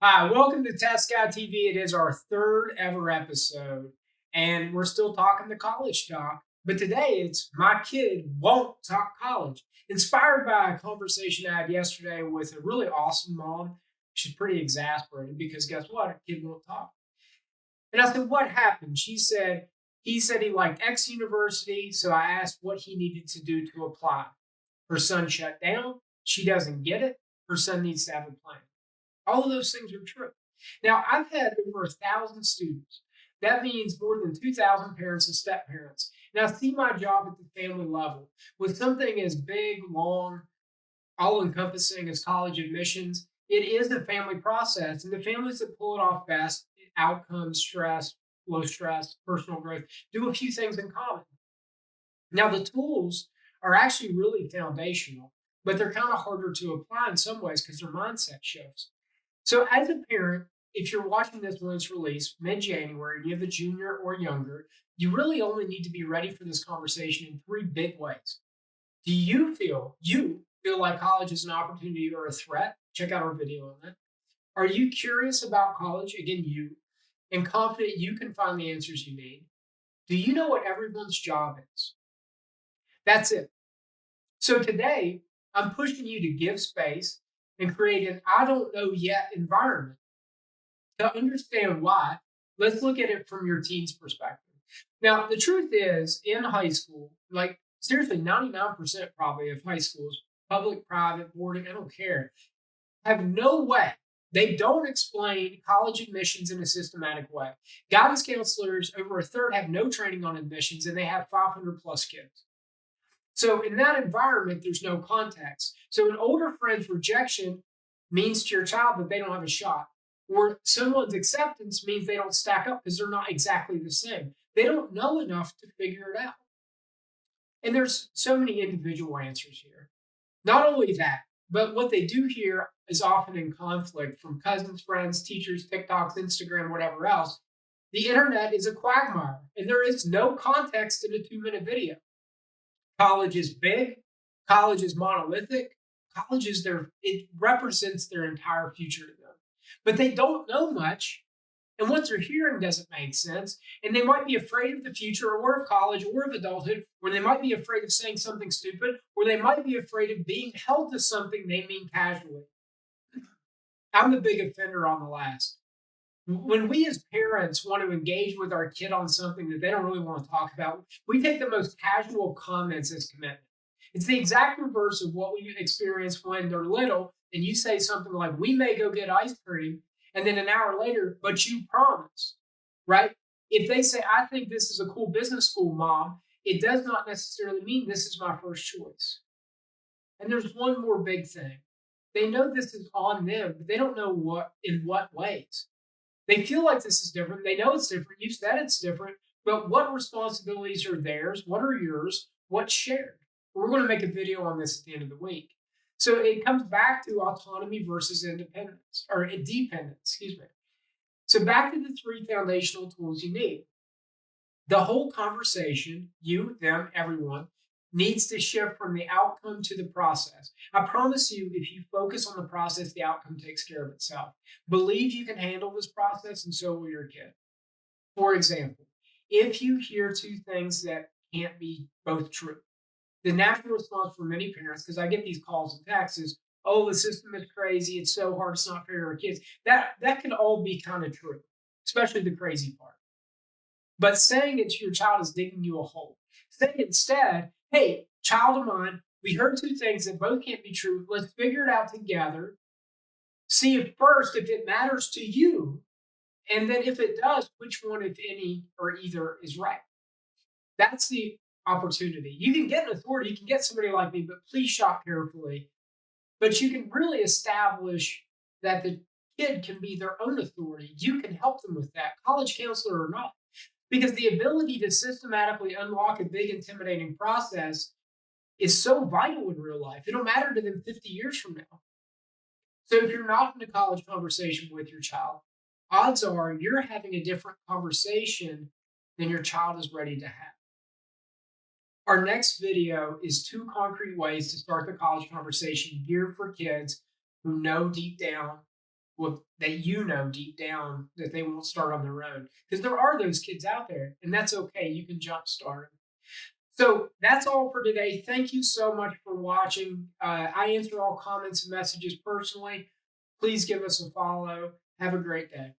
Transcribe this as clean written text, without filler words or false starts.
Hi, welcome to Test Guy TV. It is our third ever episode, and we're still talking the college talk. But today it's My Kid Won't Talk College, inspired by a conversation I had yesterday with a really awesome mom. She's pretty exasperated because guess what? Her kid won't talk. And I said, "What happened?" He said he liked X university, so I asked what he needed to do to apply. Her son shut down. She doesn't get it. Her son needs to have a plan. All of those things are true. Now, I've had over 1,000 students. That means more than 2,000 parents and step parents. And I see my job at the family level with something as big, long, all encompassing as college admissions. It is a family process, and the families that pull it off best, outcomes, stress, low stress, personal growth, do a few things in common. Now, the tools are actually really foundational, but they're kind of harder to apply in some ways because their mindset shifts. So, as a parent, if you're watching this when it's released mid January and you have a junior or younger, you really only need to be ready for this conversation in three big ways. Do you feel like college is an opportunity or a threat? Check out our video on that. Are you curious about college? Again, you, and confident you can find the answers you need. Do you know what everyone's job is? That's it. So today, I'm pushing you to give space and create an I don't know yet environment. To understand why, let's look at it from your teen's perspective. Now, the truth is, in high school, like seriously, 99% probably of high schools, public, private, boarding, I don't care, have no way. They don't explain college admissions in a systematic way. Guidance counselors, over a third, have no training on admissions and they have 500 plus kids. So, in that environment, there's no context. So, an older friend's rejection means to your child that they don't have a shot, or someone's acceptance means they don't stack up because they're not exactly the same. They don't know enough to figure it out. And there's so many individual answers here. Not only that, but what they do here is often in conflict from cousins, friends, teachers, TikToks, Instagram, whatever else. The internet is a quagmire, and there is no context in a 2-minute video. College is big, college is monolithic, college is it represents their entire future to them. But they don't know much, and what they're hearing doesn't make sense, and they might be afraid of the future or of college or of adulthood, or they might be afraid of saying something stupid, or they might be afraid of being held to something they mean casually. I'm the big offender on the last. When we as parents want to engage with our kid on something that they don't really want to talk about, we take the most casual comments as commitment. It's the exact reverse of what we experience when they're little and you say something like, "We may go get ice cream," and then an hour later, "But you promised," right? If they say, "I think this is a cool business school, mom," it does not necessarily mean this is my first choice. And there's one more big thing. They know this is on them, but they don't know what ways. They feel like this is different. They know it's different. You said it's different, but what responsibilities are theirs? What are yours? What's shared? We're going to make a video on this at the end of the week. So it comes back to autonomy versus independence or dependence, excuse me. So back to the three foundational tools you need. The whole conversation, you, them, everyone, needs to shift from the outcome to the process. I promise you, if you focus on the process, the outcome takes care of itself. Believe you can handle this process, and so will your kid. For example, if you hear two things that can't be both true, the natural response for many parents, because I get these calls and texts, is, "Oh, the system is crazy. It's so hard. It's not fair to our kids." That can all be kind of true, especially the crazy part. But saying it to your child is digging you a hole. Say instead, "Hey, child of mine, we heard two things that both can't be true. Let's figure it out together. See if first if it matters to you, and then if it does, which one, if any, or either is right." That's the opportunity. You can get an authority, you can get somebody like me, but please shop carefully. But you can really establish that the kid can be their own authority. You can help them with that, college counselor or not. Because the ability to systematically unlock a big, intimidating process is so vital in real life. It'll matter to them 50 years from now. So if you're not in a college conversation with your child, odds are you're having a different conversation than your child is ready to have. Our next video is two concrete ways to start the college conversation geared for kids who know deep down well, that you know deep down that they won't start on their own. Because there are those kids out there, and that's okay. You can jumpstart them. So that's all for today. Thank you so much for watching. I answer all comments and messages personally. Please give us a follow. Have a great day.